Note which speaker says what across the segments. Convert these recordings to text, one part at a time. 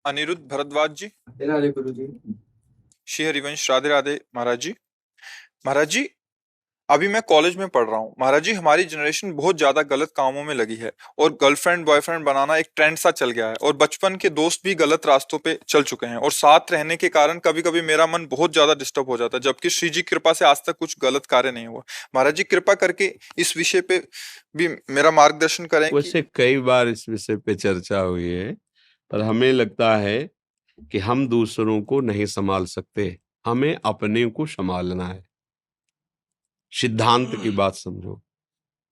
Speaker 1: अनिरुद्ध भरद्वाज जी।
Speaker 2: राधे गुरु जी।
Speaker 1: श्री हरिवंश राधे राधे महाराज जी। महाराज जी, अभी मैं कॉलेज में पढ़ रहा हूँ। महाराज जी, हमारी जनरेशन बहुत ज्यादा गलत कामों में लगी है और गर्लफ्रेंड बॉयफ्रेंड बनाना एक ट्रेंड सा चल गया है और बचपन के दोस्त भी गलत रास्तों पे चल चुके हैं और साथ रहने के कारण कभी कभी मेरा मन बहुत ज्यादा डिस्टर्ब हो जाता है, जबकि श्री जी कृपा से आज तक कुछ गलत कार्य नहीं हुआ। महाराज जी, कृपा करके इस विषय पे भी मेरा मार्गदर्शन करें कि
Speaker 3: वैसे कई बार इस विषय पे चर्चा हुई है, पर हमें लगता है कि हम दूसरों को नहीं संभाल सकते, हमें अपने को संभालना है। सिद्धांत की बात समझो,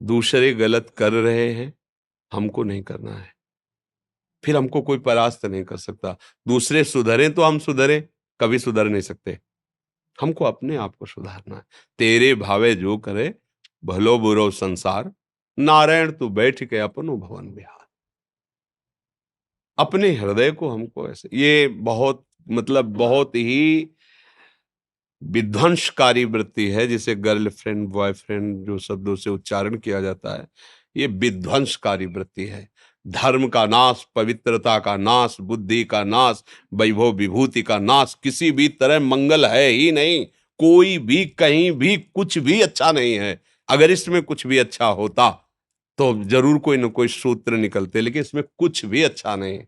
Speaker 3: दूसरे गलत कर रहे हैं, हमको नहीं करना है, फिर हमको कोई परास्त नहीं कर सकता। दूसरे सुधरे तो हम सुधरे, कभी सुधर नहीं सकते। हमको अपने आप को सुधारना है। तेरे भावे जो करे, भलो बुरो संसार, नारायण तू बैठ के अपनो भवन बिहार। अपने हृदय को हमको ऐसे, ये बहुत मतलब बहुत ही विध्वंसकारी वृत्ति है, जिसे गर्लफ्रेंड बॉयफ्रेंड जो शब्दों से उच्चारण किया जाता है, ये विध्वंसकारी वृत्ति है। धर्म का नाश, पवित्रता का नाश, बुद्धि का नाश, वैभव विभूति का नाश, किसी भी तरह मंगल है ही नहीं। कोई भी कहीं भी कुछ भी अच्छा नहीं है। अगर इसमें कुछ भी अच्छा होता तो जरूर कोई न कोई सूत्र निकलते, लेकिन इसमें कुछ भी अच्छा नहीं।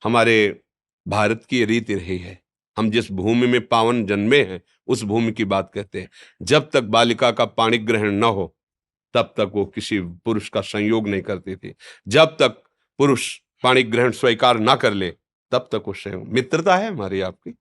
Speaker 3: हमारे भारत की रीति रही है, हम जिस भूमि में पावन जन्मे हैं उस भूमि की बात कहते हैं। जब तक बालिका का पाणी ग्रहण न हो तब तक वो किसी पुरुष का संयोग नहीं करती थी। जब तक पुरुष पाणी ग्रहण स्वीकार ना कर ले तब तक वो संयोग। मित्रता है हमारी आपकी,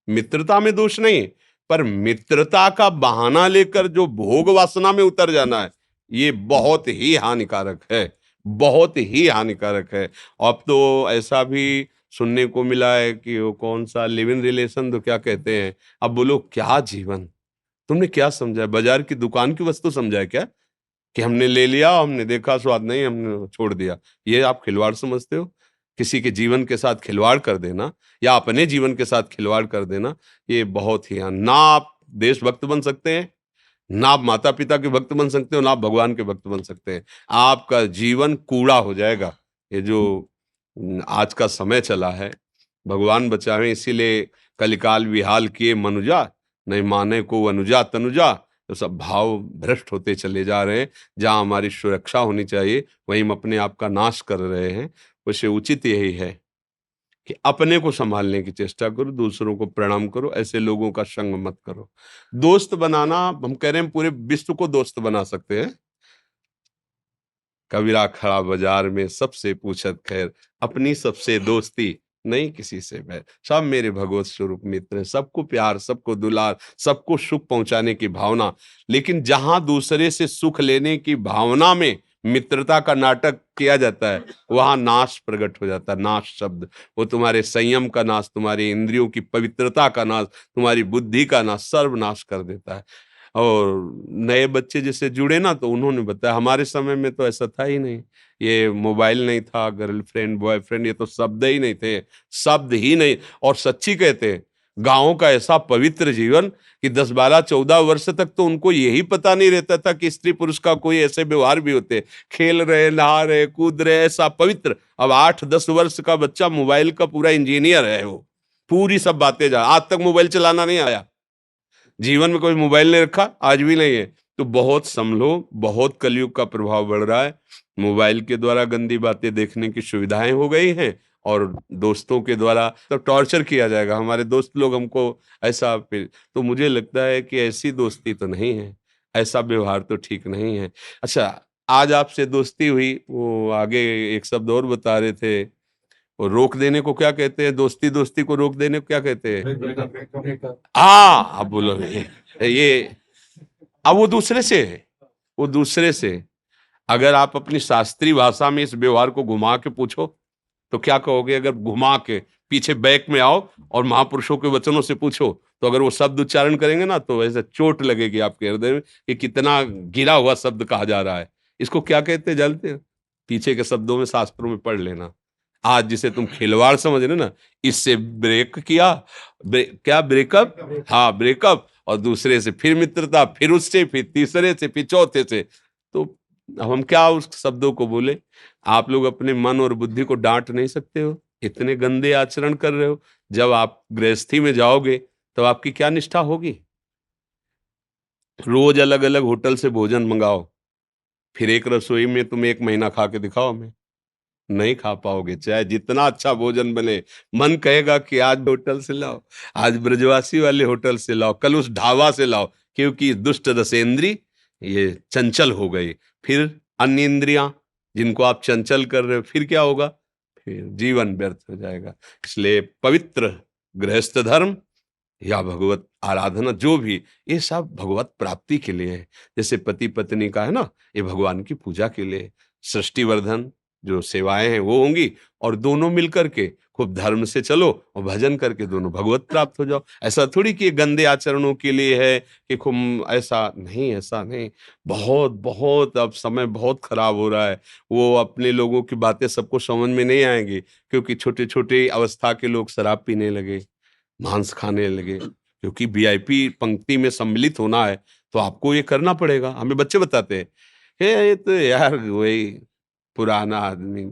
Speaker 3: मित्रता में दोष नहीं, पर मित्रता का बहाना लेकर जो भोग वासना में उतर जाना है, ये बहुत ही हानिकारक है, बहुत ही हानिकारक है। अब तो ऐसा भी सुनने को मिला है कि वो कौन सा लिव इन रिलेशन तो क्या कहते हैं। अब बोलो क्या जीवन, तुमने क्या समझा है? बाजार की दुकान की वस्तु समझा है क्या, कि हमने ले लिया, हमने देखा स्वाद नहीं, हमने छोड़ दिया? ये आप खिलवाड़ समझते हो? किसी के जीवन के साथ खिलवाड़ कर देना या अपने जीवन के साथ खिलवाड़ कर देना, ये बहुत ही ना आप देशभक्त बन सकते हैं, ना आप माता पिता के भक्त बन सकते हो, ना आप भगवान के भक्त बन सकते हैं। आपका जीवन कूड़ा हो जाएगा। ये जो आज का समय चला है, भगवान बचावे, इसीलिए कलिकाल विहाल किए मनुजा, नहीं माने को अनुजा तनुजा। तो सब भाव भ्रष्ट होते चले जा रहे हैं। जहां हमारी सुरक्षा होनी चाहिए वहीं हम अपने आप का नाश कर रहे हैं। उसे उचित यही है कि अपने को संभालने की चेष्टा करो, दूसरों को प्रणाम करो, ऐसे लोगों का संग मत करो। दोस्त बनाना, हम कह रहे हैं पूरे विश्व को दोस्त बना सकते हैं। कबीरा खड़ा बाजार में सबसे पूछत खैर, अपनी सबसे दोस्ती नहीं किसी से बैर। सब मेरे भगवत स्वरूप मित्र हैं, सबको प्यार, सबको दुलार, सबको सुख पहुंचाने की भावना। लेकिन जहां दूसरे से सुख लेने की भावना में मित्रता का नाटक किया जाता है, वहां नाश प्रकट हो जाता है। नाश शब्द, वो तुम्हारे संयम का नाश, तुम्हारी इंद्रियों की पवित्रता का नाश, तुम्हारी बुद्धि का नाश, सर्वनाश कर देता है। और नए बच्चे जैसे जुड़े ना, तो उन्होंने बताया हमारे समय में तो ऐसा था ही नहीं। ये मोबाइल नहीं था, गर्लफ्रेंड बॉयफ्रेंड ये तो शब्द ही नहीं थे, शब्द ही नहीं। और सच्ची कहते हैं, गांवों का ऐसा पवित्र जीवन कि 10 12 14 वर्ष तक तो उनको यही पता नहीं रहता था कि स्त्री पुरुष का कोई ऐसे व्यवहार भी होते। खेल रहे, नहा रहे, कूद रहे, ऐसा पवित्र। अब 8 10 वर्ष का बच्चा मोबाइल का पूरा इंजीनियर है, वो पूरी सब बातें जा। आज तक मोबाइल चलाना नहीं आया, जीवन में कोई मोबाइल नहीं रखा, आज भी नहीं है। तो बहुत संभलो, बहुत कलयुग का प्रभाव बढ़ रहा है। मोबाइल के द्वारा गंदी बातें देखने की सुविधाएं हो गई हैं, और दोस्तों के द्वारा तो टॉर्चर किया जाएगा। हमारे दोस्त लोग हमको ऐसा फिर, तो मुझे लगता है कि ऐसी दोस्ती तो नहीं है, ऐसा व्यवहार तो ठीक नहीं है। अच्छा, आज आपसे दोस्ती हुई, वो आगे एक शब्द और बता रहे थे, और रोक देने को क्या कहते हैं? दोस्ती दोस्ती को रोक देने को क्या कहते हैं? हाँ, अब बोलो ये अब वो दूसरे से है, वो दूसरे से। अगर आप अपनी शास्त्रीय भाषा में इस व्यवहार को घुमा के पूछो तो क्या कहोगे? अगर घुमा के पीछे बैक में आओ और महापुरुषों के वचनों से पूछो, तो अगर वो शब्द उच्चारण करेंगे ना, तो ऐसे चोट लगेगी आपके हृदय में कि कितना गिरा हुआ शब्द कहा जा रहा है। इसको क्या कहते हैं जानते हो? पीछे के शब्दों में शास्त्रों में पढ़ लेना। आज जिसे तुम खिलवाड़ समझ रहे ना, इससे ब्रेक किया, क्या ब्रेकअप, हाँ ब्रेकअप, और दूसरे से फिर मित्रता, फिर उससे, फिर तीसरे से, फिर चौथे से। तो अब हम क्या उस शब्दों को बोले? आप लोग अपने मन और बुद्धि को डांट नहीं सकते हो? इतने गंदे आचरण कर रहे हो। जब आप गृहस्थी में जाओगे तो आपकी क्या निष्ठा होगी? रोज अलग अलग होटल से भोजन मंगाओ, फिर एक रसोई में तुम 1 महीना खा के दिखाओ हमें, नहीं खा पाओगे। चाहे जितना अच्छा भोजन बने, मन कहेगा कि आज होटल से लाओ, आज ब्रजवासी वाले होटल से लाओ, कल उस ढाबा से लाओ, क्योंकि दुष्ट रसेंद्री ये चंचल हो गई। फिर अन्य इंद्रियां जिनको आप चंचल कर रहे हो, फिर क्या होगा? फिर जीवन व्यर्थ हो जाएगा। इसलिए पवित्र गृहस्थ धर्म या भगवत आराधना जो भी, ये सब भगवत प्राप्ति के लिए है। जैसे पति पत्नी का है ना, ये भगवान की पूजा के लिए। सृष्टिवर्धन जो सेवाएं हैं वो होंगी, और दोनों मिलकर के खूब धर्म से चलो और भजन करके दोनों भगवत प्राप्त हो जाओ। ऐसा थोड़ी कि ये गंदे आचरणों के लिए है कि खूब, ऐसा नहीं, ऐसा नहीं। बहुत बहुत अब समय बहुत खराब हो रहा है। वो अपने लोगों की बातें सबको समझ में नहीं आएंगी, क्योंकि छोटे छोटे अवस्था के लोग शराब पीने लगे, मांस खाने लगे। क्योंकि वीआईपी पंक्ति में सम्मिलित होना है तो आपको ये करना पड़ेगा। हमें बच्चे बताते हैं, ये तो यार वही पुराना आदमी,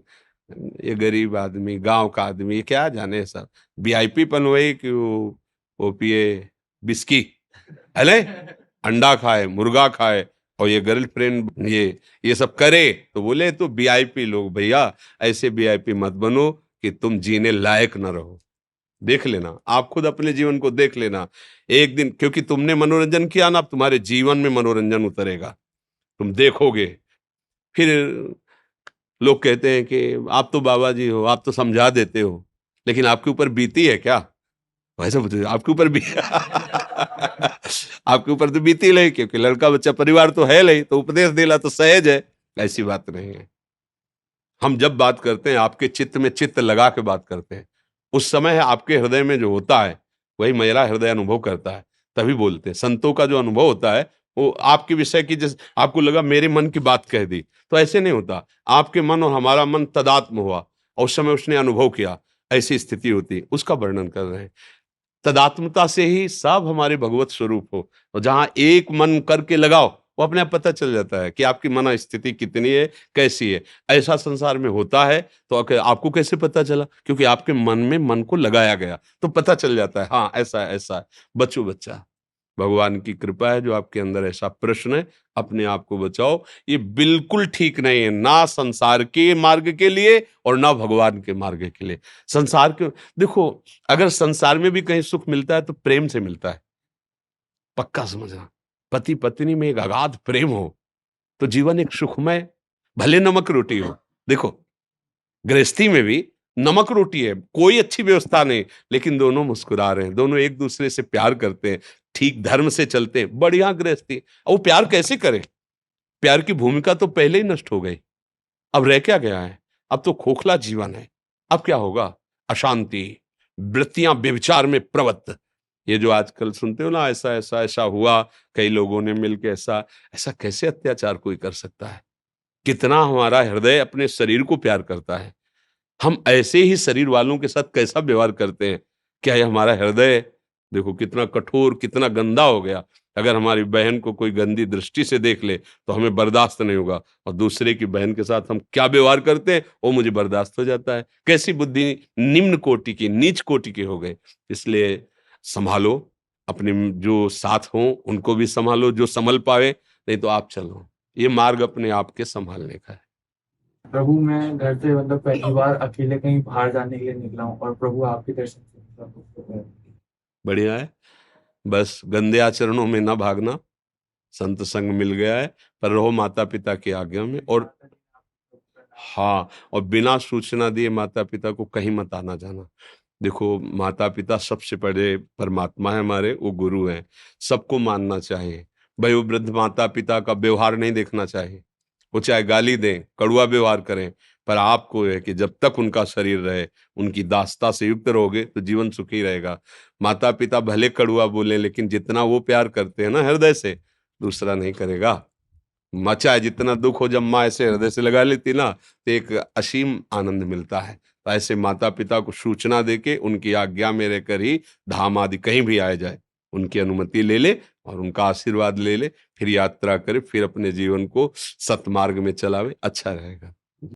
Speaker 3: ये गरीब आदमी, गांव का आदमी, ये क्या जाने सब वीआईपी पन, वही कि वो पिए बिस्की, अले अंडा खाए, मुर्गा खाए, और ये गर्लफ्रेंड ये सब करे। तो बोले तो वीआईपी लोग, भैया ऐसे वीआईपी मत बनो कि तुम जीने लायक न रहो। देख लेना, आप खुद अपने जीवन को देख लेना एक दिन, क्योंकि तुमने मनोरंजन किया ना, अब तुम्हारे जीवन में मनोरंजन उतरेगा, तुम देखोगे। फिर लोग कहते हैं कि आप तो बाबा जी हो, आप तो समझा देते हो, लेकिन आपके ऊपर बीती है क्या? वैसे बताइए, आपके ऊपर भी आपके ऊपर तो बीती नहीं, क्योंकि लड़का बच्चा परिवार तो है नहीं, तो उपदेश देना तो सहज है। ऐसी बात नहीं है। हम जब बात करते हैं आपके चित्त में चित्त लगा के बात करते हैं, उस समय आपके हृदय में जो होता है वही मेरा हृदय अनुभव करता है, तभी बोलते हैं। संतों का जो अनुभव होता है वो आपके विषय की, जैसे आपको लगा मेरे मन की बात कह दी, तो ऐसे नहीं होता। आपके मन और हमारा मन तदात्म हुआ और उस समय उसने अनुभव किया, ऐसी स्थिति होती है, उसका वर्णन कर रहे हैं। तदात्मता से ही सब हमारे भगवत स्वरूप हो, और जहां एक मन करके लगाओ, वो अपने आप पता चल जाता है कि आपकी मन स्थिति कितनी है, कैसी है। ऐसा संसार में होता है तो आपको कैसे पता चला? क्योंकि आपके मन में मन को लगाया गया, तो पता चल जाता है, हाँ ऐसा है, ऐसा है। बच्चों बच्चा, भगवान की कृपा है जो आपके अंदर ऐसा प्रश्न है, अपने आप को बचाओ। ये बिल्कुल ठीक नहीं है, ना संसार के मार्ग के लिए और ना भगवान के मार्ग के लिए। संसार के, देखो, अगर संसार में भी कहीं सुख मिलता है तो प्रेम से मिलता है, पक्का समझना। पति पत्नी में एक अगाध प्रेम हो तो जीवन एक सुखमय, भले नमक रोटी हो। देखो, गृहस्थी में भी नमक रोटी है, कोई अच्छी व्यवस्था नहीं, लेकिन दोनों मुस्कुरा रहे हैं, दोनों एक दूसरे से प्यार करते हैं, ठीक धर्म से चलते हैं, बढ़िया गृहस्थी। और वो प्यार कैसे करें? प्यार की भूमिका तो पहले ही नष्ट हो गई। अब रह क्या गया है? अब तो खोखला जीवन है। अब क्या होगा? अशांति, वृत्तियां व्यभिचार में प्रवृत्त। ये जो आजकल सुनते हो ना, ऐसा ऐसा ऐसा हुआ, कई लोगों ने मिलकर ऐसा ऐसा, कैसे अत्याचार कोई कर सकता है? कितना हमारा हृदय अपने शरीर को प्यार करता है, हम ऐसे ही शरीर वालों के साथ कैसा व्यवहार करते हैं? क्या ये हमारा हृदय, देखो कितना कठोर, कितना गंदा हो गया। अगर हमारी बहन को कोई गंदी दृष्टि से देख ले तो हमें बर्दाश्त नहीं होगा, और दूसरे की बहन के साथ हम क्या व्यवहार करते हैं वो मुझे बर्दाश्त हो जाता है। कैसी बुद्धि निम्न कोटि की, नीच कोटि के हो गए। इसलिए संभालो, अपने जो साथ हों उनको भी संभालो, जो संभल पावे, नहीं तो आप चलो। ये मार्ग अपने आप के संभालने का है।
Speaker 2: प्रभु, मैं घर से मतलब पहली बार अकेले कहीं बाहर जाने के लिए निकला हूँ और प्रभु आपके दर्शन से मतलब
Speaker 3: बढ़िया है। बस गंदे आचरणों में ना भागना, संत संग मिल गया है, पर रहो माता पिता की आज्ञा में। और हाँ, और बिना सूचना दिए माता पिता को कहीं मत आना जाना। देखो, माता पिता सबसे बड़े परमात्मा है हमारे, वो गुरु हैं, सबको मानना चाहिए। वयोवृद्ध माता पिता का व्यवहार नहीं देखना चाहिए, वो चाहे गाली दें, कड़वा व्यवहार करें, पर आपको है कि जब तक उनका शरीर रहे, उनकी दासता से युक्त रहोगे तो जीवन सुखी रहेगा। माता पिता भले कड़वा बोले, लेकिन जितना वो प्यार करते हैं ना हृदय से, दूसरा नहीं करेगा। मचा है, जितना दुख हो, जब माँ ऐसे हृदय से लगा लेती ना, तो एक असीम आनंद मिलता है। तो ऐसे माता पिता को सूचना देके उनकी आज्ञा में रहकर ही धाम आदि कहीं भी आया जाए, उनकी अनुमति ले ले और उनका आशीर्वाद ले ले, फिर यात्रा करे, फिर अपने जीवन को सतमार्ग में चलावे, अच्छा रहेगा।